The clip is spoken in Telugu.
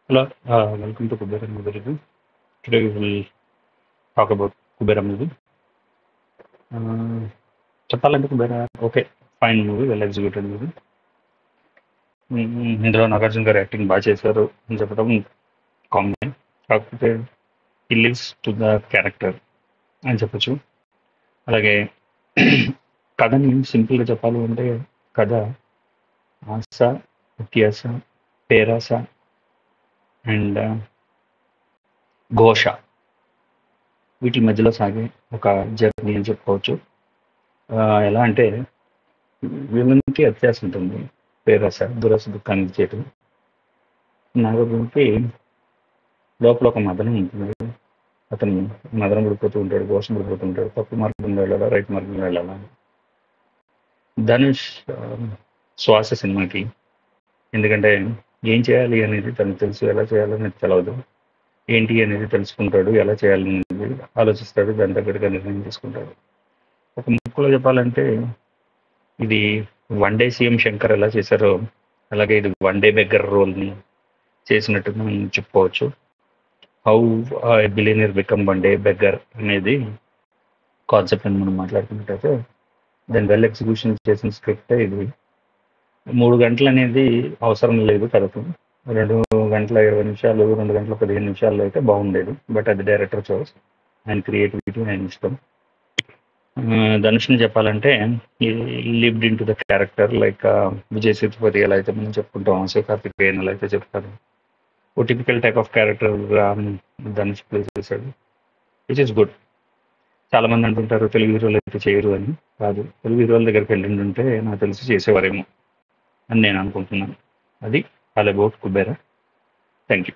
Hello, welcome to Kubera movie review. Today we will talk about Kubera movie. Uh, చెప్పాలంటే Kubera okay, fine movie, well executed movie. ఇందులో నాగార్జున గారు యాక్టింగ్ బాగా చేశారు అని చెప్పడం కామన్. కాకపోతే ఈ లివ్స్ టు ద క్యారెక్టర్ అని చెప్పచ్చు. అలాగే కథని సింపుల్గా చెప్పాలి అంటే కథ ఆశ, అత్యాస, పేరాస అండ్ ఘోష వీటి మధ్యలో సాగే ఒక జర్నీ అని చెప్పుకోవచ్చు. ఎలా అంటే విలన్కి అత్యాస ఉంటుంది, పేరాస దురాస దుఃఖానికి చేయటం. నాగబాబుకి లోపల ఒక మదనం ఉంటుంది. అతను మదనం పడిపోతూ ఉంటాడు, ఘోషం పడిపోతూ ఉంటాడు, తప్పు మార్గంలో వెళ్ళాలా రైట్ మార్గంలో వెళ్ళాలా. ధనుష్ శ్వాస సినిమాకి, ఎందుకంటే ఏం చేయాలి అనేది తనకు తెలుసు, ఎలా చేయాలనేది తెలవదు. ఏంటి అనేది తెలుసుకుంటాడు, ఎలా చేయాలనేది ఆలోచిస్తాడు, దాని తగ్గట్టుగా నిర్ణయం తీసుకుంటాడు. ఒక ముక్కలో చెప్పాలంటే ఇది వన్ డే సీఎం శంకర్ ఎలా చేశారో అలాగే ఇది వన్ డే బెగ్గర్ రోల్ని చేసినట్టు మనం చెప్పుకోవచ్చు. How billionaire become one day beggar అనేది కాన్సెప్ట్ అని మనం మాట్లాడుకున్నట్టయితే దాని వెల్ ఎగ్జిక్యూషన్ చేసిన స్క్రిప్ట్ ఇది. 3 గంటలు అనేది అవసరం లేదు కథకు. 2 గంటల 20 నిమిషాలు, 2 గంటల 15 నిమిషాల్లో అయితే బాగుండేది. బట్ అది డైరెక్టర్ చాయిస్, ఆయన క్రియేటివిటీ, ఆయన ఇష్టం. ధనుష్ని చెప్పాలంటే lived in to the character like Vijay Sethupathi ఎలా అయితే మనం చెప్పుకుంటాం, శివకార్తికేయన్ ఎలా అయితే చెప్తారు, ఓ typical type of character Dhanush play చేశాడు, విచ్ ఇస్ గుడ్. చాలా మంది అంటుంటారు తెలుగు హీరోలు అయితే చేయరు అని. కాదు, తెలుగు హీరోల దగ్గరికి వెళ్ళింటుంటే నాకు తెలిసి చేసేవారేమో అని నేను అనుకుంటున్నాను. అది all about Kubera. Thank you.